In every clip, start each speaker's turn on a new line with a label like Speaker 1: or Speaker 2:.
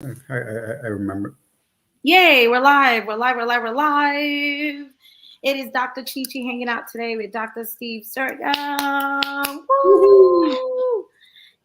Speaker 1: I remember.
Speaker 2: Yay, we're live. We're live. We're live. We're live. It is Dr. Chichi hanging out today with Dr. Steve Surgam.
Speaker 1: Woohoo!
Speaker 2: Woo!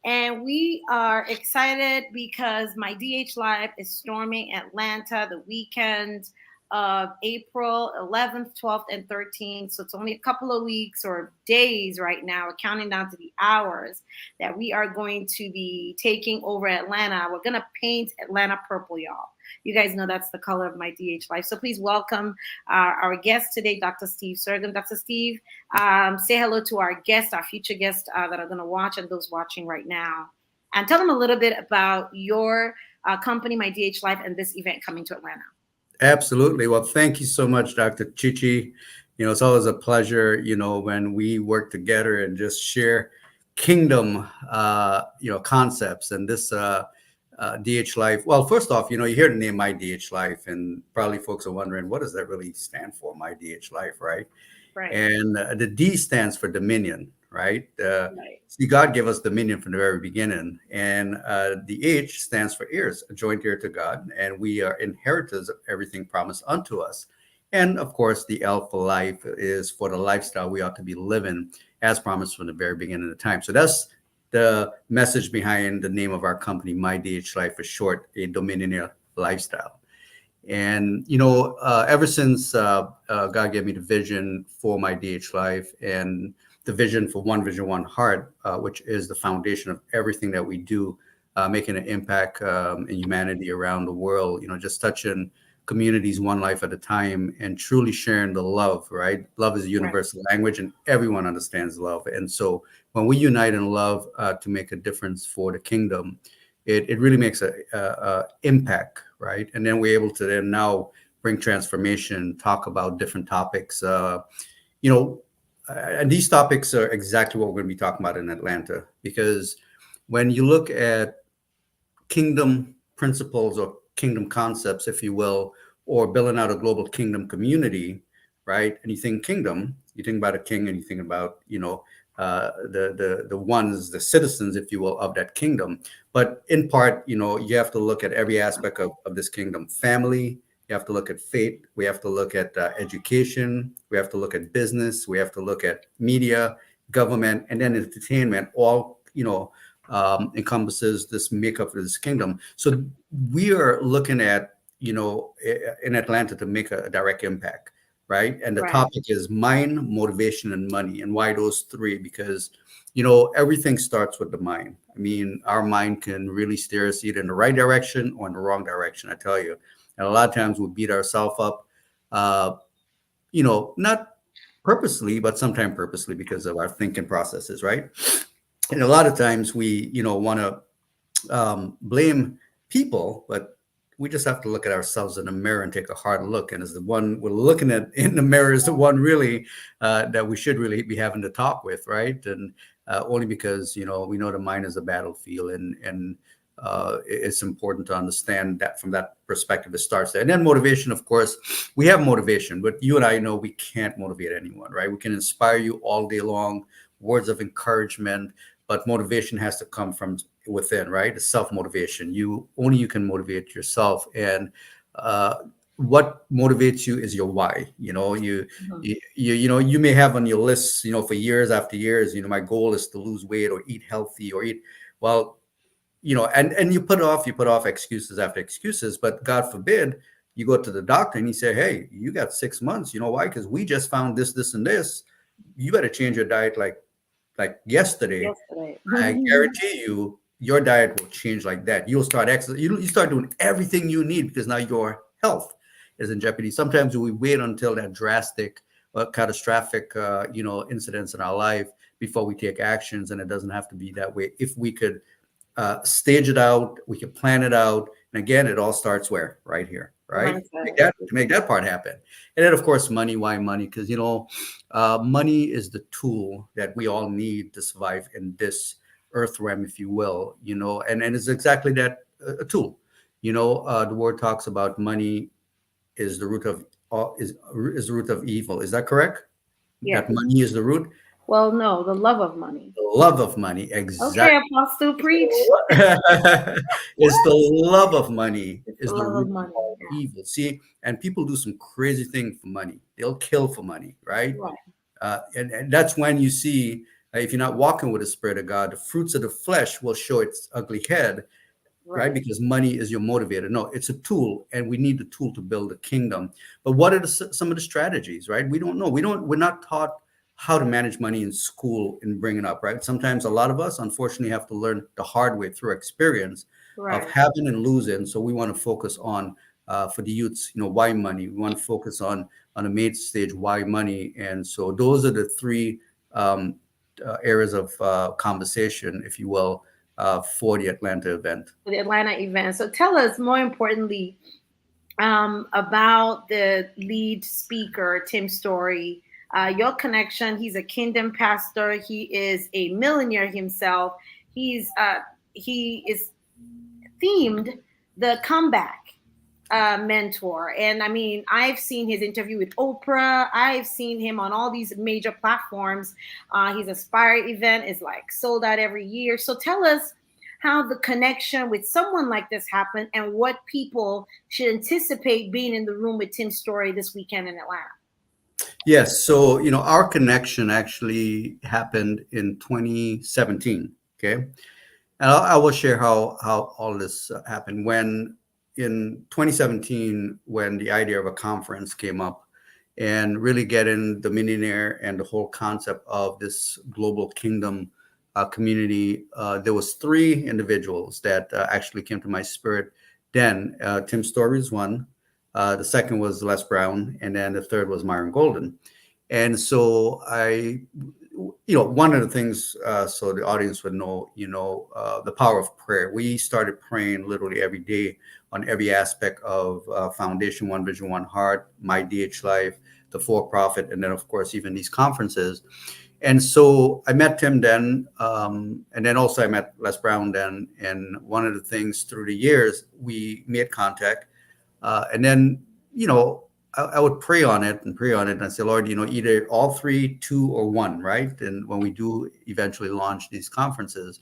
Speaker 2: And we are excited because my DH Live is storming Atlanta the weekend of April 11th, 12th, and 13th. So it's only a couple of weeks or days right now. We're counting down to the hours that we are going to be taking over Atlanta. We're going to paint Atlanta purple, y'all. You guys know that's the color of my DH Life. So please welcome our guest today, Dr. Steve Surgam. Dr. Steve, say hello to our guests, our future guests that are going to watch and those watching right now. And tell them a little bit about your company, My DH Life, and this event coming to Atlanta.
Speaker 1: Absolutely. Well, thank you so much, Dr. Chichi. It's always a pleasure, when we work together and just share kingdom, concepts and this DH Life. Well, first off, you hear the name My DH Life, and probably folks are wondering, what does that really stand for, My DH Life, right?
Speaker 2: Right.
Speaker 1: And the D stands for dominion, right?
Speaker 2: Right.
Speaker 1: See, God gave us dominion from the very beginning. And the H stands for heirs, a joint heir to God. And we are inheritors of everything promised unto us. And of course, the L for life is for the lifestyle we ought to be living as promised from the very beginning of time. So that's the message behind the name of our company, My DH Life, for short, a dominionaire lifestyle. And ever since God gave me the vision for My DH Life and the vision for One Vision, One Heart, which is the foundation of everything that we do, making an impact in humanity around the world. Just touching communities one life at a time and truly sharing the love. Right, love is a
Speaker 2: Right.
Speaker 1: universal language, and everyone understands love. And so when we unite in love to make a difference for the kingdom, it really makes a impact, right? And then we're able to then now bring transformation, talk about different topics. You know, and these topics are exactly what we're going to be talking about in Atlanta, because when you look at kingdom principles or kingdom concepts, if you will, or building out a global kingdom community, right? And you think kingdom, you think about a king, and you think about the ones, the citizens, if you will, of that kingdom. But in part, you have to look at every aspect of this kingdom: family. You have to look at faith. We have to look at education. We have to look at business. We have to look at media, government, and then entertainment. All encompasses this makeup of this kingdom. So we are looking at, in Atlanta to make a direct impact, right? And the
Speaker 2: Right.
Speaker 1: topic is mind, motivation, and money. And why those three? Because, everything starts with the mind. I mean, our mind can really steer us either in the right direction or in the wrong direction, I tell you. And a lot of times we beat ourselves up, uh, not purposely, but sometimes purposely because of our thinking processes, right? And a lot of times we want to blame people, but we just have to look at ourselves in the mirror and take a hard look. And as the one we're looking at in the mirror is the one really that we should really be having to talk with, right? And only because we know the mind is a battlefield, and it's important to understand that from that perspective. It starts there, and then motivation. Of course, we have motivation, but you and I know we can't motivate anyone, right? We can inspire you all day long, words of encouragement, but motivation has to come from within, right? The self motivation. You can motivate yourself, and uh, what motivates you is your why.
Speaker 2: Mhm.
Speaker 1: You may have on your list, for years after years, my goal is to lose weight or eat healthy or eat well, and you put off excuses after excuses. But God forbid you go to the doctor and he say, hey, you got 6 months. You know why? Because we just found this and this. You got to change your diet like yesterday.
Speaker 2: Yesterday.
Speaker 1: I guarantee you, your diet will change like that. You'll start exercise. You start doing everything you need because now your health is in jeopardy. Sometimes we wait until that drastic, catastrophic, incidents in our life before we take actions, and it doesn't have to be that way. If we could stage it out, we could plan it out, and again, it all starts where? Right here, right? Make
Speaker 2: Mindset.
Speaker 1: that to make that part happen, and then of course, money. Why money? Because money is the tool that we all need to survive in this earth realm, if you will. And it's exactly that, a tool. The word talks about money is the root of all is the root of evil. Is that correct?
Speaker 2: Yes.
Speaker 1: That money is the root.
Speaker 2: Well, no, the love of money.
Speaker 1: The love of money,
Speaker 2: Okay,
Speaker 1: exactly.
Speaker 2: Apostle, preach.
Speaker 1: It's the love of money
Speaker 2: It's
Speaker 1: is
Speaker 2: the
Speaker 1: the
Speaker 2: love of
Speaker 1: root of
Speaker 2: money.
Speaker 1: all evil. See, and people do some crazy thing for money. They'll kill for money, right?
Speaker 2: Right,
Speaker 1: And that's when you see, if you're not walking with the Spirit of God, the fruits of the flesh will show its ugly head, right?
Speaker 2: right,
Speaker 1: Because money is your motivator. No, it's a tool, and we need the tool to build a kingdom. But what are some of the strategies, right? We don't know. We're not taught how to manage money in school and bring it up, right? Sometimes a lot of us, unfortunately, have to learn the hard way through experience of
Speaker 2: right.
Speaker 1: having and losing. So we want to focus on, for the youths, why money. We want to focus on the main stage, why money. And so those are the three um, areas of conversation, if you will, for the Atlanta event.
Speaker 2: The Atlanta event. So tell us more importantly about the lead speaker, Tim Story. Your connection. He's a kingdom pastor. He is a millionaire himself. He is themed the comeback mentor. And I mean, I've seen his interview with Oprah. I've seen him on all these major platforms. His Aspire event is like sold out every year. So tell us how the connection with someone like this happened and what people should anticipate being in the room with Tim Story this weekend in Atlanta.
Speaker 1: Yes. So, our connection actually happened in 2017. Okay. And I will share how all this happened. When in 2017, when the idea of a conference came up and really getting the millionaire and the whole concept of this global kingdom community, there was three individuals that actually came to my spirit. Then Tim Story is one. The second was Les Brown, and then the third was Myron Golden. And so one of the things, so the audience would know, the power of prayer. We started praying literally every day on every aspect of Foundation, One Vision, One Heart, Mydlife, the for-profit, and then of course even these conferences. And so I met Tim then, and then also I met Les Brown then. And one of the things through the years, we made contact. And then, I would pray on it and pray on it. And I say, Lord, either all three, two, or one, right? And when we do eventually launch these conferences.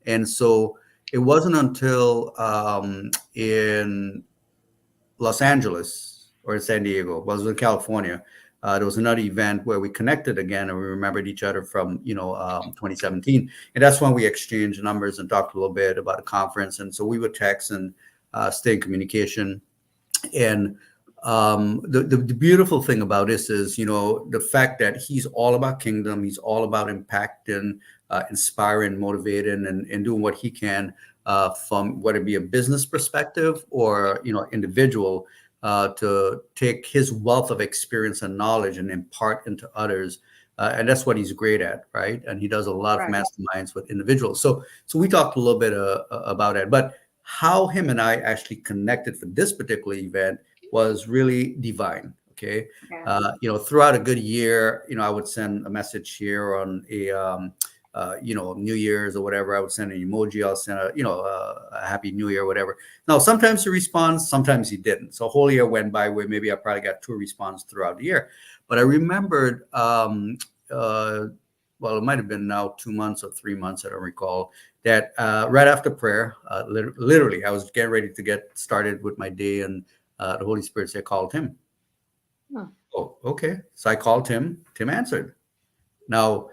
Speaker 1: And so it wasn't until in Los Angeles or in San Diego, well, it was in California. There was another event where we connected again and we remembered each other from, 2017. And that's when we exchanged numbers and talked a little bit about the conference. And so we would text and stay in communication. And the beautiful thing about this is, the fact that he's all about kingdom. He's all about impacting, inspiring, motivating, and doing what he can from whether it be a business perspective or, individual, to take his wealth of experience and knowledge and impart into others. And that's what he's great at, right? And he does a lot of
Speaker 2: Right.
Speaker 1: masterminds with individuals. So we talked a little bit about it, but how him and I actually connected for this particular event was really divine. Okay.
Speaker 2: Yeah.
Speaker 1: Throughout a good year, I would send a message here on a, New Year's or whatever. I would send an emoji. I'll send a Happy New Year or whatever. Now, sometimes he responds, sometimes he didn't. So a whole year went by where maybe I probably got two responses throughout the year. But I remembered, well, it might have been now 2 months or 3 months, I don't recall, that right after prayer, literally, I was getting ready to get started with my day, and the Holy Spirit said, call Tim.
Speaker 2: Huh.
Speaker 1: Oh, okay. So I called Tim. Tim answered. Now,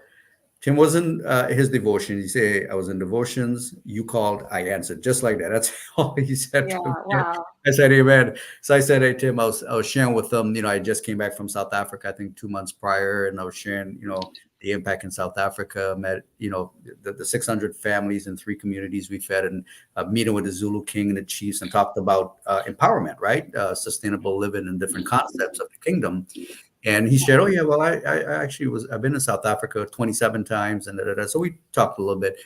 Speaker 1: Tim was in his devotion. He said, I was in devotions. You called. I answered. Just like that. That's all he said
Speaker 2: Yeah.
Speaker 1: to me.
Speaker 2: Wow.
Speaker 1: I said, amen. So I said, hey, Tim, I was sharing with them, I just came back from South Africa, I think 2 months prior. And I was sharing, the impact in South Africa, met, the 600 families in 3 communities we fed, and meeting with the Zulu King and the chiefs, and talked about empowerment, right? Sustainable living and different concepts of the kingdom. And he shared, oh yeah, well, I actually I've been to South Africa 27 times, and so we talked a little bit.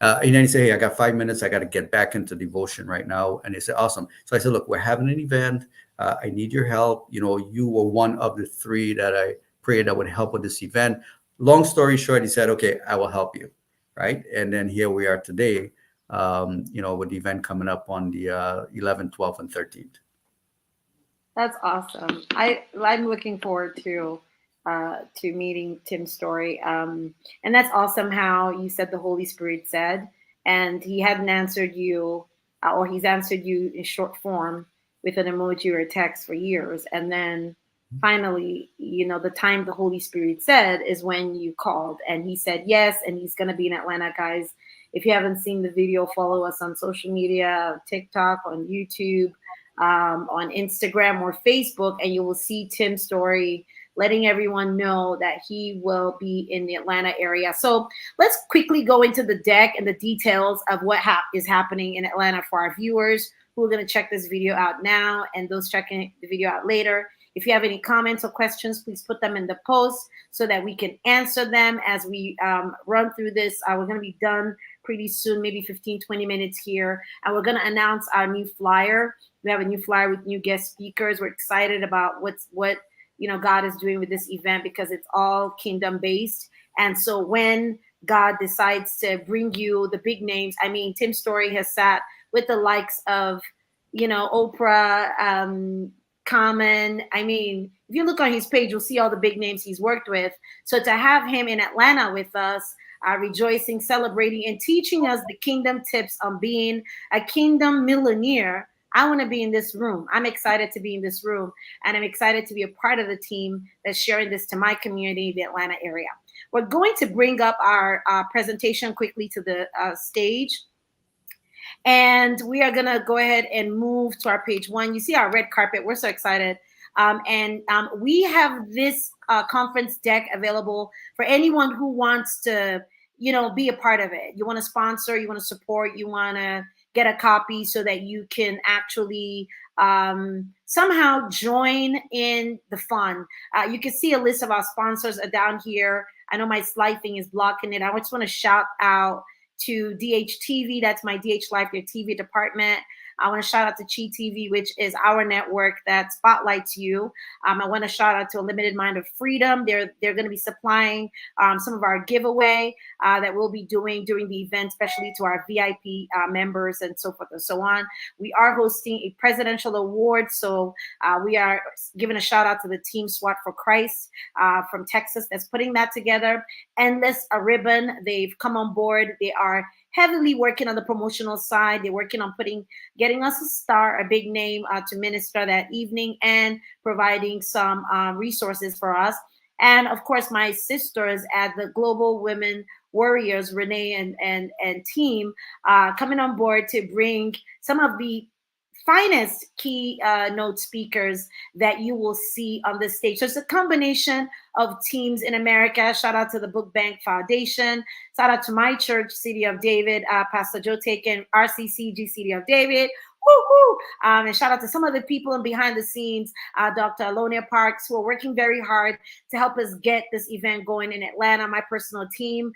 Speaker 1: And then he said, hey, I got 5 minutes. I got to get back into devotion right now. And he said, awesome. So I said, look, we're having an event. I need your help. You were one of the 3 that I prayed that would help with this event. Long story short, he said, okay, I will help you. Right. And then here we are today, with the event coming up on the 11th, 12th, and 13th.
Speaker 2: That's awesome. I'm looking forward to to meeting Tim's story. And that's awesome how you said the Holy Spirit said, and he hadn't answered you, or he's answered you in short form with an emoji or a text for years. And then finally, the time the Holy Spirit said is when you called, and he said yes, and he's going to be in Atlanta, guys. If you haven't seen the video, follow us on social media, TikTok, on YouTube, on Instagram or Facebook, and you will see Tim's story letting everyone know that he will be in the Atlanta area. So let's quickly go into the deck and the details of what is happening in Atlanta for our viewers who are going to check this video out now and those checking the video out later. If you have any comments or questions, please put them in the post so that we can answer them as we run through this. We're going to be done pretty soon, maybe 15-20 minutes here. And we're going to announce our new flyer. We have a new flyer with new guest speakers. We're excited about what God is doing with this event because it's all kingdom based. And so when God decides to bring you the big names, I mean, Tim's story has sat with the likes of, Oprah, Common. I mean, if you look on his page, you'll see all the big names he's worked with. So to have him in Atlanta with us, rejoicing, celebrating, and teaching us the kingdom tips on being a kingdom millionaire, I want to be in this room. I'm excited to be in this room, and I'm excited to be a part of the team that's sharing this to my community, the Atlanta area. We're going to bring up our presentation quickly to the stage. And we are going to go ahead and move to our page one. You see our red carpet. We're so excited. And we have this conference deck available for anyone who wants to, be a part of it. You want to sponsor, you want to support, you want to get a copy so that you can actually somehow join in the fun. You can see a list of our sponsors are down here. I know my slide thing is blocking it. I just want to shout out to DHTV, that's my Mydhlife, their TV department. I want to shout out to Chi TV, which is our network that spotlights you. I want to shout out to A Limited Mind of Freedom. They're going to be supplying some of our giveaway that we'll be doing during the event, especially to our VIP members and so forth and so on. We are hosting a presidential award, so we are giving a shout out to the team SWAT for Christ from Texas that's putting that together. Endless a Ribbon, they've come on board. They are heavily working on the promotional side. They're working on getting us a star, a big name to minister that evening, and providing some resources for us. And of course, my sisters at the Global Women Warriors, Renee and team, coming on board to bring some of the finest key note speakers that you will see on this stage. So it's a combination of teams in America. Shout out to the Book Bank Foundation. Shout out to my church, City of David, Pastor Joe Taken, RCCG City of David. Woo-hoo! And shout out to some of the people in behind the scenes, Dr. Alonia Parks, who are working very hard to help us get this event going in Atlanta. My personal team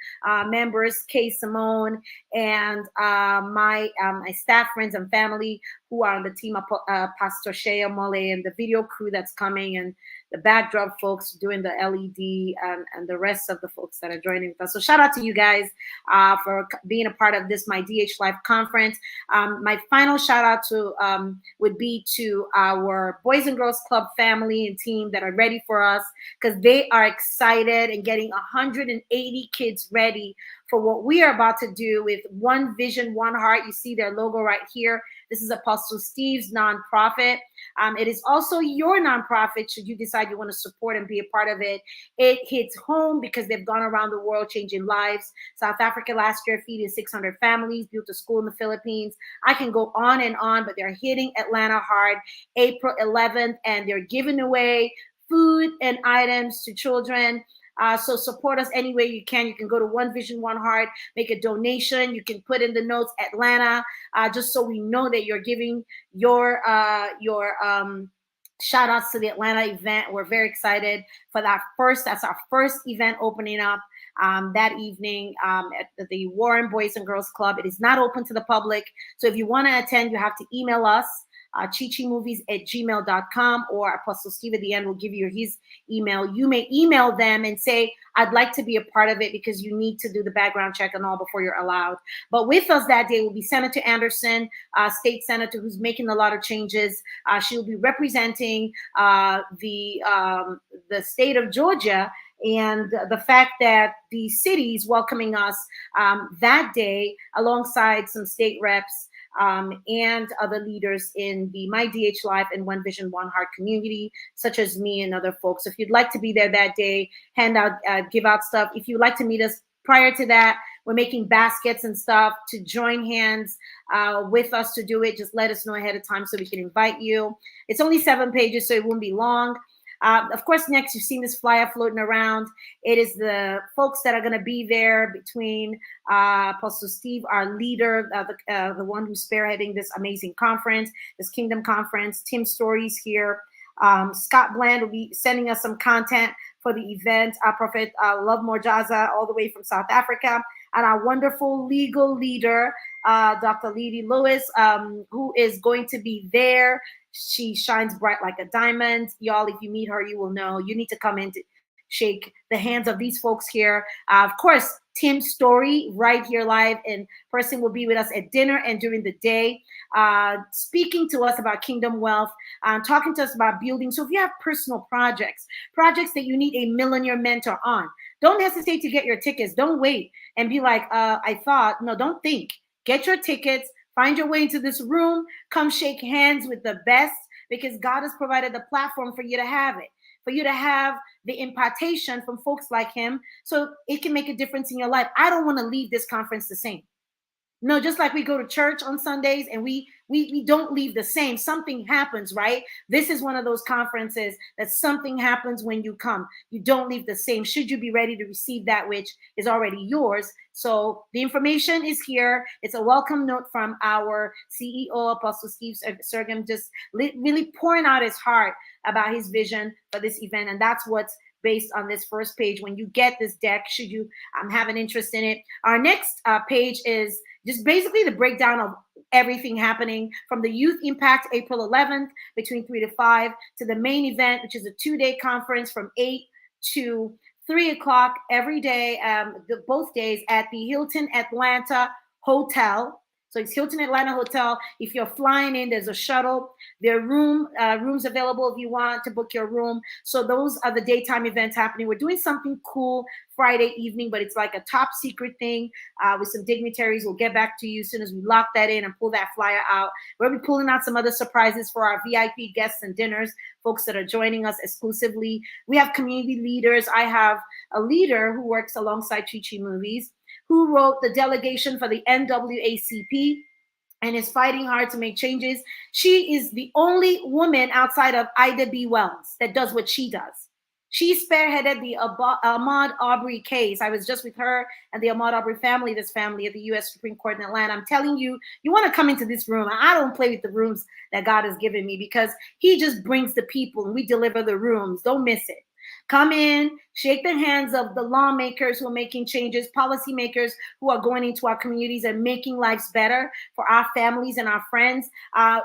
Speaker 2: members, Kay Simone, and my staff, friends, and family who are on the team of Pastor Shea Mole and the video crew that's coming, and the backdrop folks doing the LED, and the rest of the folks that are joining with us. So shout out to you guys for being a part of this Mydhlife conference. My final shout out would be to our Boys and Girls Club family and team that are ready for us, because they are excited and getting 180 kids ready for what we are about to do with One Vision, One Heart. You see their logo right here. This is Apostle Steve's nonprofit. It is also your nonprofit should you decide you want to support and be a part of it. It hits home because they've gone around the world changing lives. South Africa last year feeding 600 families, built a school in the Philippines. I can go on and on, but they're hitting Atlanta hard April 11th, and they're giving away food and items to children. So support us any way you can. You can go to One Vision, One Heart, make a donation. You can put in the notes Atlanta, just so we know that you're giving your shout outs to the Atlanta event. We're very excited for that's our first event opening up that evening at the Warren Boys and Girls Club. It is not open to the public. So if you want to attend, you have to email us. chichimovies@gmail.com, or Apostle Steve at the end will give you his email. You may email them and say, I'd like to be a part of it, because you need to do the background check and all before you're allowed. But with us that day will be Senator Anderson, state senator, who's making a lot of changes. She will be representing the the state of Georgia and the fact that the city's welcoming us that day alongside some state reps and other leaders in the My DH Life and One Vision, One Heart community, such as me and other folks. If you'd like to be there that day, hand out, give out stuff. If you'd like to meet us prior to that, we're making baskets and stuff to join hands with us to do it. Just let us know ahead of time so we can invite you. It's only 7 pages, so it won't be long. Of course, next, you've seen this flyer floating around. It is the folks that are going to be there between Apostle Steve, our leader, the one who's spearheading this amazing conference, this Kingdom Conference. Tim Story's here. Scott Bland will be sending us some content for the event. Our Prophet Love Morjaza, all the way from South Africa. And our wonderful legal leader, Dr. Lady Lewis, who is going to be there. She shines bright like a diamond. Y'all, if you meet her, you will know. You need to come in to shake the hands of these folks here. Of course, Tim Story right here live in person will be with us at dinner and during the day, speaking to us about kingdom wealth, talking to us about building. So if you have personal projects that you need a millionaire mentor on, don't hesitate to get your tickets. Don't wait and be like, I thought. No, don't think. Get your tickets. Find your way into this room. Come shake hands with the best, because God has provided the platform for you to have it, for you to have the impartation from folks like him, so it can make a difference in your life. I don't want to leave this conference the same. No, just like we go to church on Sundays and we don't leave the same. Something happens, right? This is one of those conferences that something happens when you come. You don't leave the same. Should you be ready to receive that which is already yours? So the information is here. It's a welcome note from our CEO, Apostle Steve Sughrim, just really pouring out his heart about his vision for this event. And that's what's based on this first page. When you get this deck, should you have an interest in it. Our next page is just basically the breakdown of everything happening from the Youth Impact April 11th between 3 to 5 to the main event, which is a 2-day conference from 8 to 3 o'clock every day, both days at the Hilton Atlanta Hotel. So it's Hilton Atlanta Hotel. If you're flying in, there's a shuttle. There are rooms available if you want to book your room. So those are the daytime events happening. We're doing something cool Friday evening, but it's like a top secret thing with some dignitaries. We'll get back to you as soon as we lock that in and pull that flyer out. We'll be pulling out some other surprises for our VIP guests and dinners, folks that are joining us exclusively. We have community leaders. I have a leader who works alongside Chichi Movies, who wrote the delegation for the NAACP and is fighting hard to make changes. She is the only woman outside of Ida B. Wells that does what she does. She spearheaded the Ahmaud Arbery case. I was just with her and the Ahmaud Arbery family, this family at the U.S. Supreme Court in Atlanta. I'm telling you, you want to come into this room. I don't play with the rooms that God has given me, because he just brings the people and we deliver the rooms. Don't miss it. Come in, shake the hands of the lawmakers who are making changes, policymakers who are going into our communities and making lives better for our families and our friends.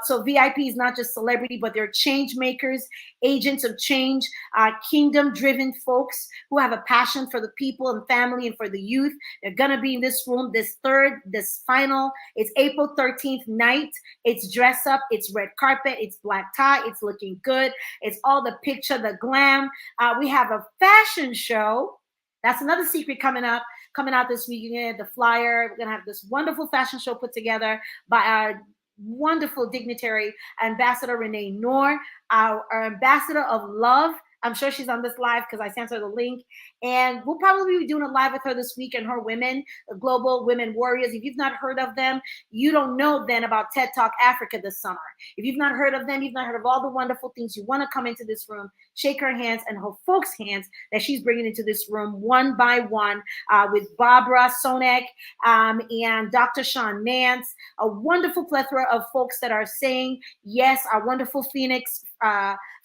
Speaker 2: So VIP is not just celebrity, but they're change makers, agents of change, kingdom-driven folks who have a passion for the people and family and for the youth. They're going to be in this room, this final. It's April 13th night. It's dress up. It's red carpet. It's black tie. It's looking good. It's all the picture, the glam. We have a fashion show. That's another secret coming out this weekend. The flyer. We're going to have this wonderful fashion show put together by our wonderful dignitary, Ambassador Renee Noor, our ambassador of love. I'm sure she's on this live because I sent her the link. And we'll probably be doing a live with her this week and her women, the Global Women Warriors. If you've not heard of them, you don't know then about TED Talk Africa this summer. If you've not heard of them, you've not heard of all the wonderful things, you want to come into this room, shake her hands and her folks' hands that she's bringing into this room one by one with Barbara Sonek and Dr. Sean Nance, a wonderful plethora of folks that are saying yes, our wonderful Phoenix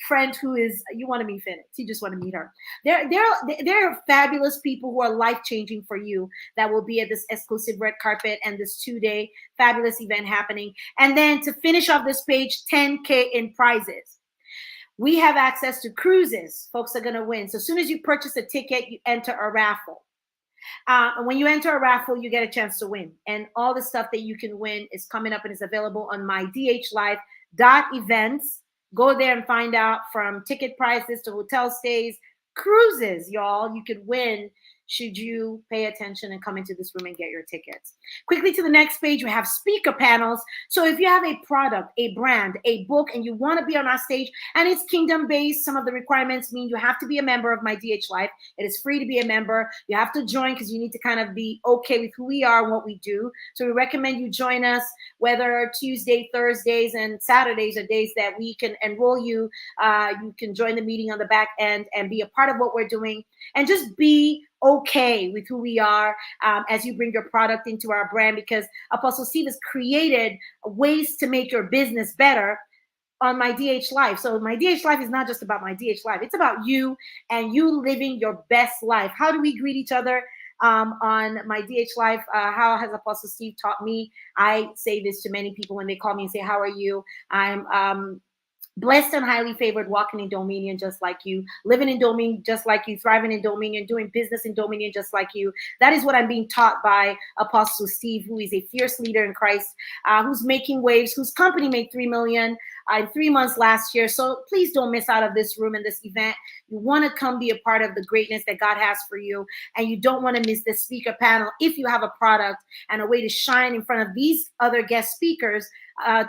Speaker 2: friend who is, you want to meet Phoenix, you just want to meet her. There are fabulous people who are life-changing for you that will be at this exclusive red carpet and this 2-day fabulous event happening. And then to finish off this page, 10K in prizes. We have access to cruises. Folks are going to win. So as soon as you purchase a ticket, you enter a raffle. And when you enter a raffle, you get a chance to win. And all the stuff that you can win is coming up and is available on mydhlife.events. Go there and find out, from ticket prices to hotel stays, cruises, y'all. You could win should you pay attention and come into this room and get your tickets. Quickly to the next page, we have speaker panels. So if you have a product, a brand, a book, and you want to be on our stage, and it's kingdom based, some of the requirements mean you have to be a member of My DH Life. It is free to be a member. You have to join because you need to kind of be okay with who we are and what we do. So we recommend you join us, whether Tuesday, Thursdays, and Saturdays are days that we can enroll you. You can join the meeting on the back end and be a part of what we're doing, and just be okay with who we are as you bring your product into our brand, because Apostle Steve has created ways to make your business better on My DH Life. So My DH Life is not just about My DH Life. It's about you and you living your best life. How do we greet each other on My DH Life? How has Apostle Steve taught me? I say this to many people when they call me and say, how are you? I'm blessed and highly favored, walking in dominion just like you, living in dominion just like you, thriving in dominion, doing business in dominion just like you. That is what I'm being taught by Apostle Steve, who is a fierce leader in Christ, who's making waves, whose company made $3 million in 3 months last year. So please don't miss out of this room and this event. You want to come be a part of the greatness that God has for you, and you don't want to miss the speaker panel. If you have a product and a way to shine in front of these other guest speakers,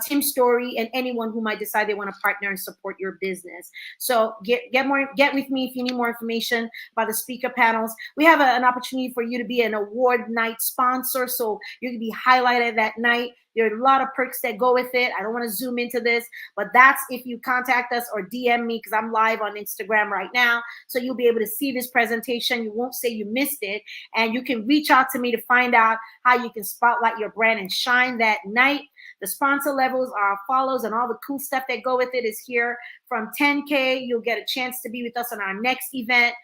Speaker 2: Tim Story, and anyone who might decide they want to partner and support your business. So get with me if you need more information about the speaker panels. We have an opportunity for you to be an award night sponsor, so you can be highlighted that night. There are a lot of perks that go with it. I don't want to zoom into this, but that's if you contact us or DM me, because I'm live on Instagram right now. So you'll be able to see this presentation. You won't say you missed it. And you can reach out to me to find out how you can spotlight your brand and shine that night. The sponsor levels are follows, and all the cool stuff that go with it is here. From 10K, you'll get a chance to be with us on our next event.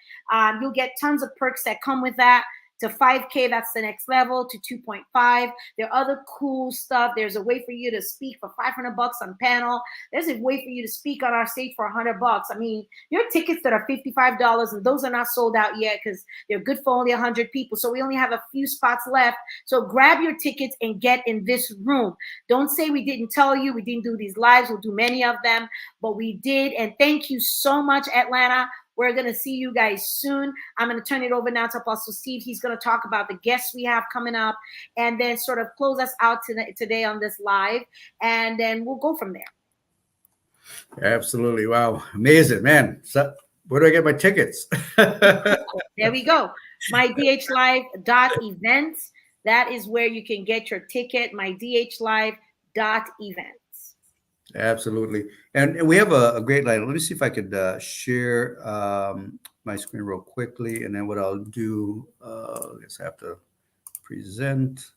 Speaker 2: You'll get tons of perks that come with that. To 5K, that's the next level. To 2.5, there are other cool stuff. There's a way for you to speak for $500 on panel. There's a way for you to speak on our stage for $100. I mean, your tickets that are $55, and those are not sold out yet because they're good for only 100 people. So we only have a few spots left. So grab your tickets and get in this room. Don't say we didn't tell you. We didn't do these lives. We'll do many of them, but we did. And thank you so much, Atlanta. We're going to see you guys soon. I'm going to turn it over now to Apostle Steve. He's going to talk about the guests we have coming up and then sort of close us out today on this live. And then we'll go from there.
Speaker 1: Absolutely. Wow. Amazing, man. So where do I get my tickets?
Speaker 2: There we go. MyDHLive.events. That is where you can get your ticket. MyDHLive.events.
Speaker 1: Absolutely. And we have a great line. Let me see if I could share my screen real quickly. And then what I'll do, I guess I have to present,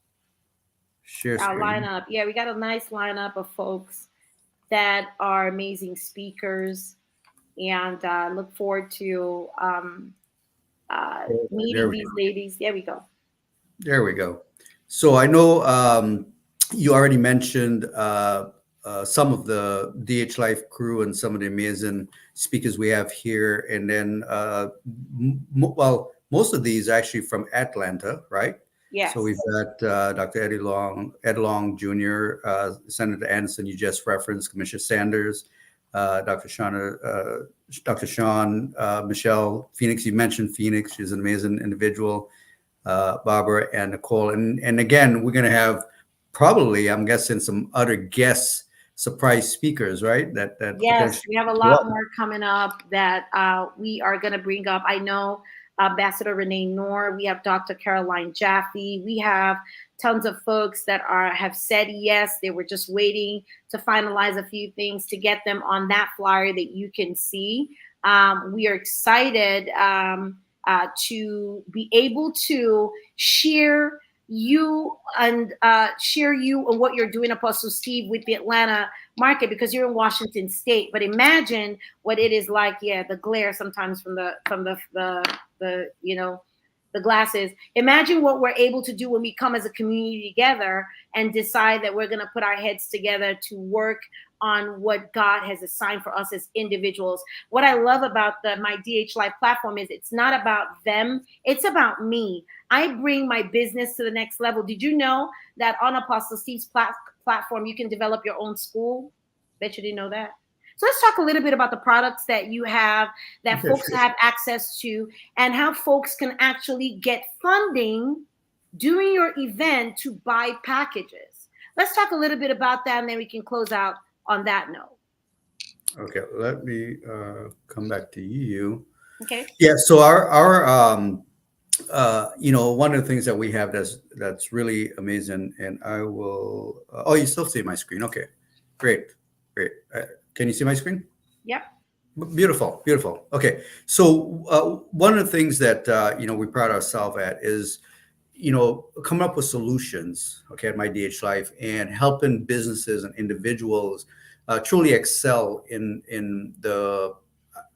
Speaker 1: share
Speaker 2: Our
Speaker 1: screen.
Speaker 2: lineup. Yeah, we got a nice lineup of folks that are amazing speakers. And look forward to meeting these ladies. There we go.
Speaker 1: There we go. So I know you already mentioned some of the DH Life crew and some of the amazing speakers we have here. And then, well, most of these actually from Atlanta, right?
Speaker 2: Yes.
Speaker 1: So we've got Dr. Ed Long Jr., Senator Anderson, you just referenced, Commissioner Sanders, Dr. Sean, Michelle Phoenix, you mentioned Phoenix, she's an amazing individual, Barbara and Nicole. And again, we're going to have probably, I'm guessing, some other guests, surprise speakers, right? That
Speaker 2: yes, we have a lot more coming up that we are going to bring up. I know Ambassador Renee Noor. We have Dr. Caroline Jaffe. We have tons of folks that have said yes. They were just waiting to finalize a few things to get them on that flyer that you can see. We are excited to be able to share you and what you're doing, Apostle Steve, with the Atlanta market, because you're in Washington State. But imagine what it is like, the glare sometimes from the the glasses. Imagine what we're able to do when we come as a community together and decide that we're going to put our heads together to work on what God has assigned for us as individuals. What I love about the My DH Life platform is it's not about them, it's about me. I bring my business to the next level. Did you know that on Apostle Steve's platform, you can develop your own school? Bet you didn't know that. So let's talk a little bit about the products that you have, that
Speaker 1: Okay,
Speaker 2: folks
Speaker 1: sure.
Speaker 2: have access to, and how folks can actually get funding during your event to buy packages. Let's talk a little bit about that, and then we can close out on that note.
Speaker 1: Okay, let me come back to you.
Speaker 2: Okay.
Speaker 1: Yeah, so our one of the things that we have that's really amazing, and I will. Oh, you still see my screen? Okay, great, great. Can you see my screen?
Speaker 2: Yep.
Speaker 1: Beautiful, beautiful. Okay, so one of the things that we pride ourselves at is coming up with solutions. Okay, at my DH Life, and helping businesses and individuals truly excel in the,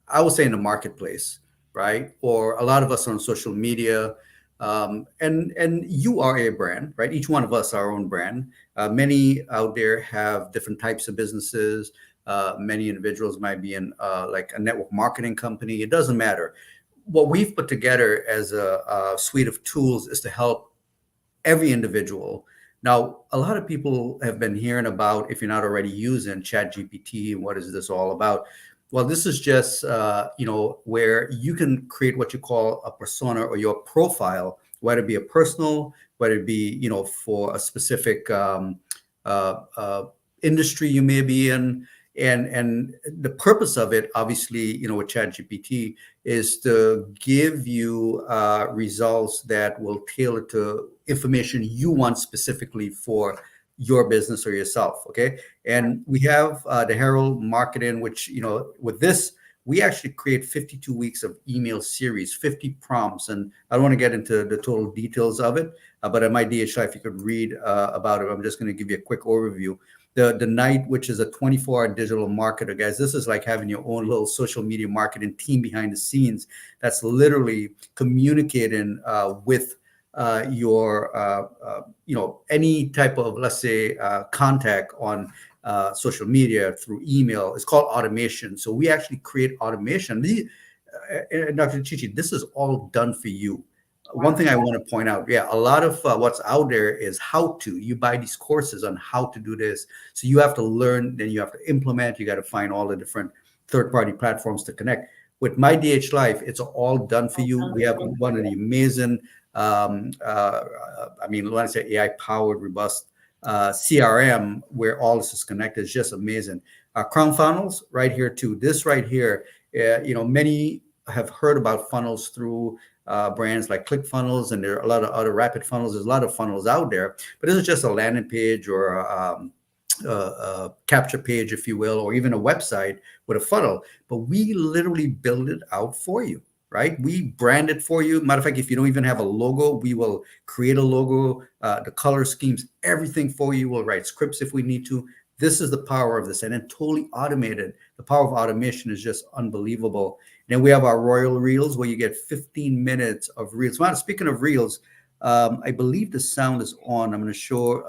Speaker 1: I would say, in the marketplace, right? Or a lot of us on social media, and you are a brand, right? Each one of us are our own brand. Many out there have different types of businesses. Many individuals might be in like a network marketing company. It doesn't matter. What we've put together as a suite of tools is to help every individual. Now, a lot of people have been hearing about, if you're not already using ChatGPT, what is this all about? Well, this is just where you can create what you call a persona or your profile, whether it be a personal, whether it be for a specific uh, industry you may be in, and the purpose of it, obviously, with ChatGPT, is to give you results that will tailor to information you want specifically for your business or yourself. Okay, and we have the Herald Marketing, which with this we actually create 52 weeks of email series, 50 prompts, and I don't want to get into the total details of it, but at my DHI, if you could read about it, I'm just going to give you a quick overview. The Night, which is a 24-hour digital marketer, guys. This is like having your own little social media marketing team behind the scenes that's literally communicating with your any type of, let's say, contact on social media through email. It's called automation. So we actually create automation. Dr. Chichi, this is all done for you. One thing I want to point out, yeah, a lot of what's out there is how to. You buy these courses on how to do this. So you have to learn, then you have to implement. You got to find all the different third-party platforms to connect. With my DH Life, it's all done for you. We have one of the amazing, when I say AI-powered, robust CRM, where all this is connected, is just amazing. Crown Funnels, right here too. This right here, many have heard about funnels through brands like ClickFunnels, and there are a lot of other rapid funnels. There's a lot of funnels out there, but this is just a landing page or a capture page, if you will, or even a website with a funnel. But we literally build it out for you, right? We brand it for you. Matter of fact, if you don't even have a logo, we will create a logo, the color schemes, everything for you. We'll write scripts if we need to. This is the power of this, and then totally automated. The power of automation is just unbelievable. Then we have our Royal Reels, where you get 15 minutes of reels. Well, speaking of reels, I believe the sound is on. I'm going to show,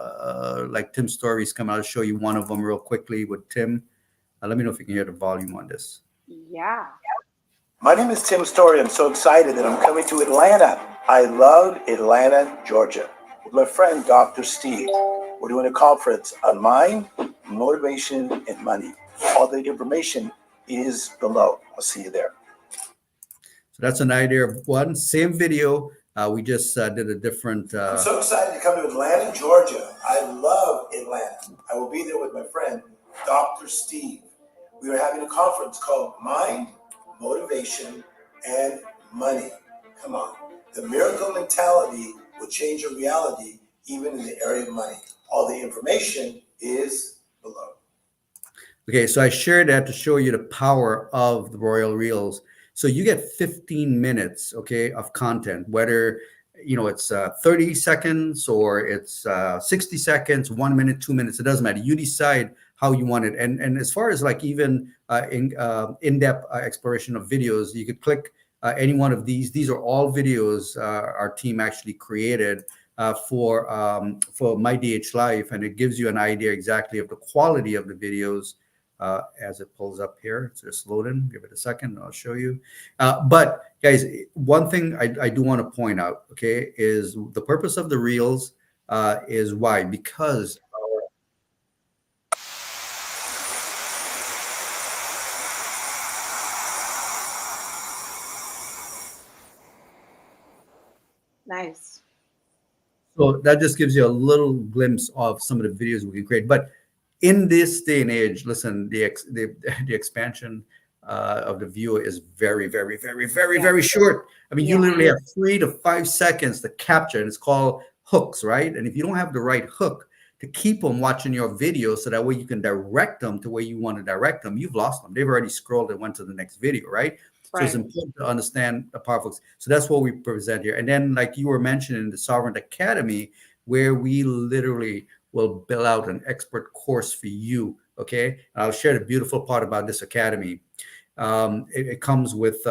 Speaker 1: like Tim's stories come out. I'll show you one of them real quickly with Tim. Let me know if you can hear the volume on this.
Speaker 2: Yeah.
Speaker 3: My name is Tim Story. I'm so excited that I'm coming to Atlanta. I love Atlanta, Georgia, with my friend Dr. Steve. We're doing a conference on mind, motivation, and money. All the information is below. I'll see you there.
Speaker 1: So that's an idea of one. Same video. We just did a different.
Speaker 3: I'm so excited to come to Atlanta, Georgia. I love Atlanta. I will be there with my friend Dr. Steve. We are having a conference called Mind, Motivation, and Money. Come on. The miracle mentality will change your reality, even in the area of money. All the information is below.
Speaker 1: Okay, so I shared that to show you the power of the Royal Reels. So you get 15 minutes, okay, of content, whether it's 30 seconds or it's 60 seconds, 1 minute, 2 minutes. It doesn't matter. You decide how you want it. And as far as like even in-depth exploration of videos, you could click any one of these. These are all videos our team actually created for My DH Life, and it gives you an idea exactly of the quality of the videos. As it pulls up here. It's just loading. Give it a second. I'll show you. But guys, one thing I do want to point out, okay, is the purpose of the Reels is why? Because
Speaker 2: Nice.
Speaker 1: So that just gives you a little glimpse of some of the videos we can create. But in this day and age, listen, the expansion of the viewer is very, very, very, very,
Speaker 2: Yeah.
Speaker 1: very short. I mean, you
Speaker 2: Yeah.
Speaker 1: literally have 3 to 5 seconds to capture, and it's called hooks, right? And if you don't have the right hook to keep them watching your video, so that way you can direct them to where you want to direct them, you've lost them. They've already scrolled and went to the next video, right? So it's
Speaker 2: Right.
Speaker 1: important to understand the powerful. So that's what we present here. And then, like you were mentioning, the Sovereign Academy, where we literally will build out an expert course for you. Okay, I'll share the beautiful part about this academy. It comes with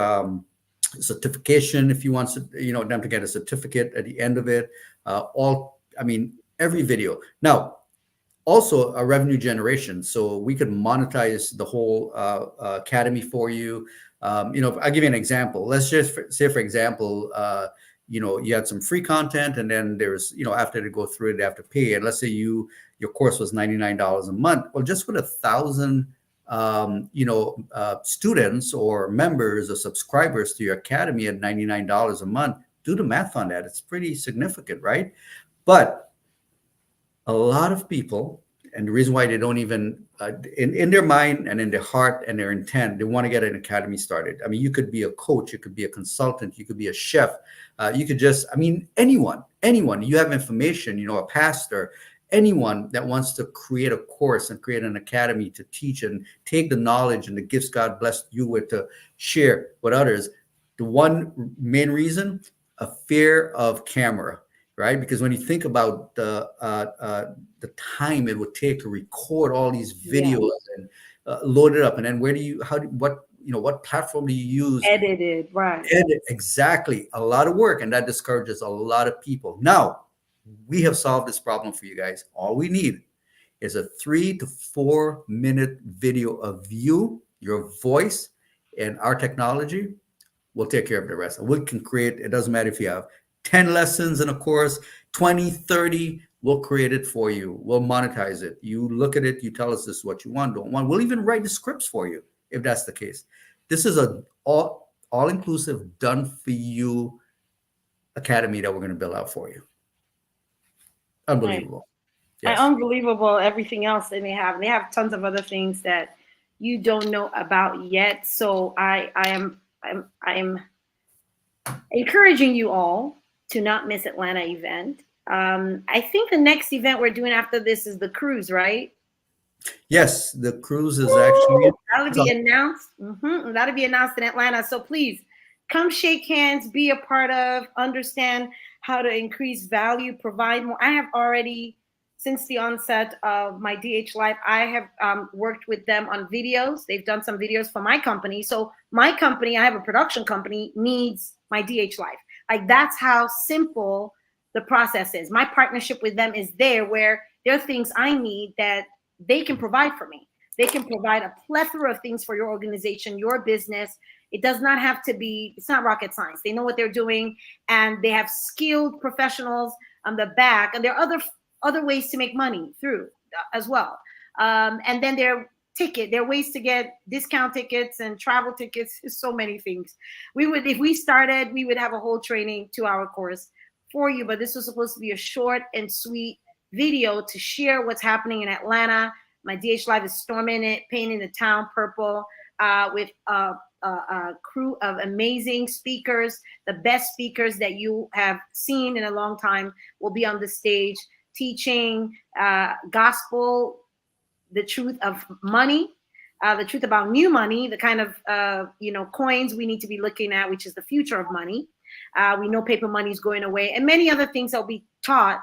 Speaker 1: certification if you want, them to get a certificate at the end of it. Every video. Now, also a revenue generation, so we could monetize the whole academy for you. I'll give you an example. Let's just say, for example, you had some free content, and then there's, after they go through it, they have to pay. And let's say your course was $99 a month. Well, just with 1,000, students or members or subscribers to your academy at $99 a month, do the math on that. It's pretty significant, right? But a lot of people, and the reason why they don't even, in their mind and in their heart and their intent, they want to get an academy started. I mean, you could be a coach, you could be a consultant, you could be a chef, you could just, anyone, you have information, a pastor, anyone that wants to create a course and create an academy to teach and take the knowledge and the gifts God blessed you with to share with others. The one main reason, a fear of camera. Right, because when you think about the time it would take to record all these videos and load it up, and then what platform do you use?
Speaker 2: Edited, right?
Speaker 1: Exactly, a lot of work, and that discourages a lot of people. Now, we have solved this problem for you guys. All we need is a 3 to 4 minute video of you, your voice, and our technology will take care of the rest. We can create. It doesn't matter if you have 10 lessons in a course, 20, 30, we'll create it for you. We'll monetize it. You look at it, you tell us this is what you want, don't want. We'll even write the scripts for you if that's the case. This is a all-inclusive, done for you academy that we're going to build out for you. Unbelievable.
Speaker 2: Right. Yes. Unbelievable, everything else that they have. And they have tons of other things that you don't know about yet. So I am encouraging you all to not miss Atlanta event. I think the next event we're doing after this is the cruise, right?
Speaker 1: Yes, the cruise is actually.
Speaker 2: That'll be announced. That'll be announced in Atlanta. So please come shake hands, be a part of, understand how to increase value, provide more. I have already, since the onset of my Mydhlife, I have worked with them on videos. They've done some videos for my company. So my company, I have a production company, needs Mydhlife. Like, that's how simple the process is. My partnership with them is there, where there are things I need that they can provide for me. They can provide a plethora of things for your organization, your business. It does not have to be, it's not rocket science. They know what they're doing, and they have skilled professionals on the back. And there are other ways to make money through as well. And then there are ways to get discount tickets and travel tickets. So many things. If we started, we would have a whole training 2-hour course for you, but this was supposed to be a short and sweet video to share what's happening in Atlanta. Mydhlife is storming it, painting the town purple, with a crew of amazing speakers. The best speakers that you have seen in a long time will be on the stage teaching gospel, the truth of money, the truth about new money, the kind of coins we need to be looking at, which is the future of money. We know paper money is going away, and many other things that will be taught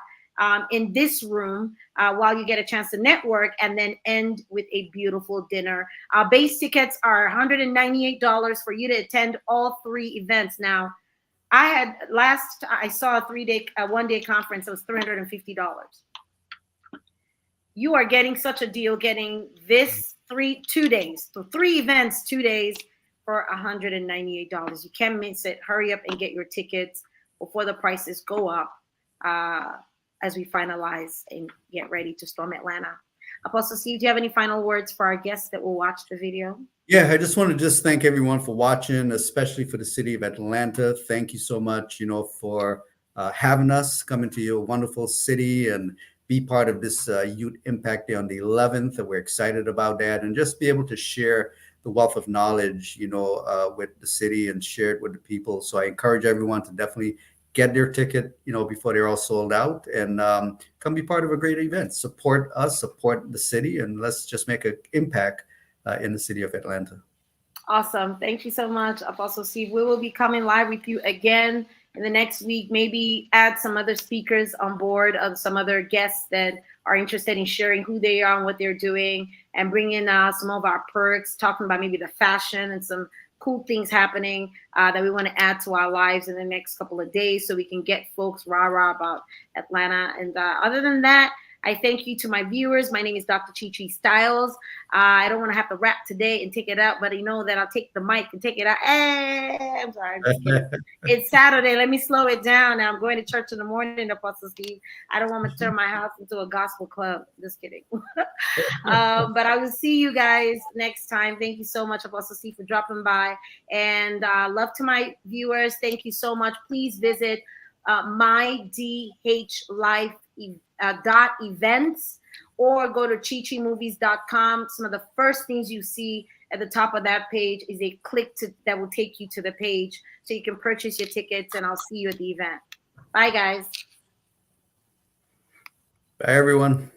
Speaker 2: in this room while you get a chance to network, and then end with a beautiful dinner. Our base tickets are $198 for you to attend all 3 events. Now, I saw a one-day conference. It was $350. You are getting such a deal, getting this 2 days. So 3 events, 2 days for $198. You can't miss it. Hurry up and get your tickets before the prices go up as we finalize and get ready to storm Atlanta. Apostle Steve, do you have any final words for our guests that will watch the video?
Speaker 1: Yeah, I just want to thank everyone for watching, especially for the city of Atlanta. Thank you so much, for having us come into your wonderful city and be part of this Youth Impact Day on the 11th. And we're excited about that, and just be able to share the wealth of knowledge, with the city and share it with the people. So I encourage everyone to definitely get their ticket, before they're all sold out, and come be part of a great event. Support us, support the city, and let's just make an impact in the city of Atlanta.
Speaker 2: Awesome. Thank you so much, Apostle Steve. We will be coming live with you again in the next week. Maybe add some other speakers on board, of some other guests that are interested in sharing who they are and what they're doing, and bring in some of our perks, talking about maybe the fashion and some cool things happening that we want to add to our lives in the next couple of days, so we can get folks rah-rah about Atlanta. And other than that, I thank you to my viewers. My name is Dr. Chichi Stylxz. I don't want to have to rap today and take it out, but you know that I'll take the mic and take it out. Hey, I'm sorry. I'm just kidding. It's Saturday. Let me slow it down. Now I'm going to church in the morning, Apostle Steve. I don't want to turn my house into a gospel club. Just kidding. But I will see you guys next time. Thank you so much, Apostle Steve, for dropping by. And love to my viewers. Thank you so much. Please visit Mydhlife .events, or go to chichimovies.com. Some of the first things you see at the top of that page is a click that will take you to the page, so you can purchase your tickets, and I'll see you at the event. Bye, guys.
Speaker 1: Bye, everyone.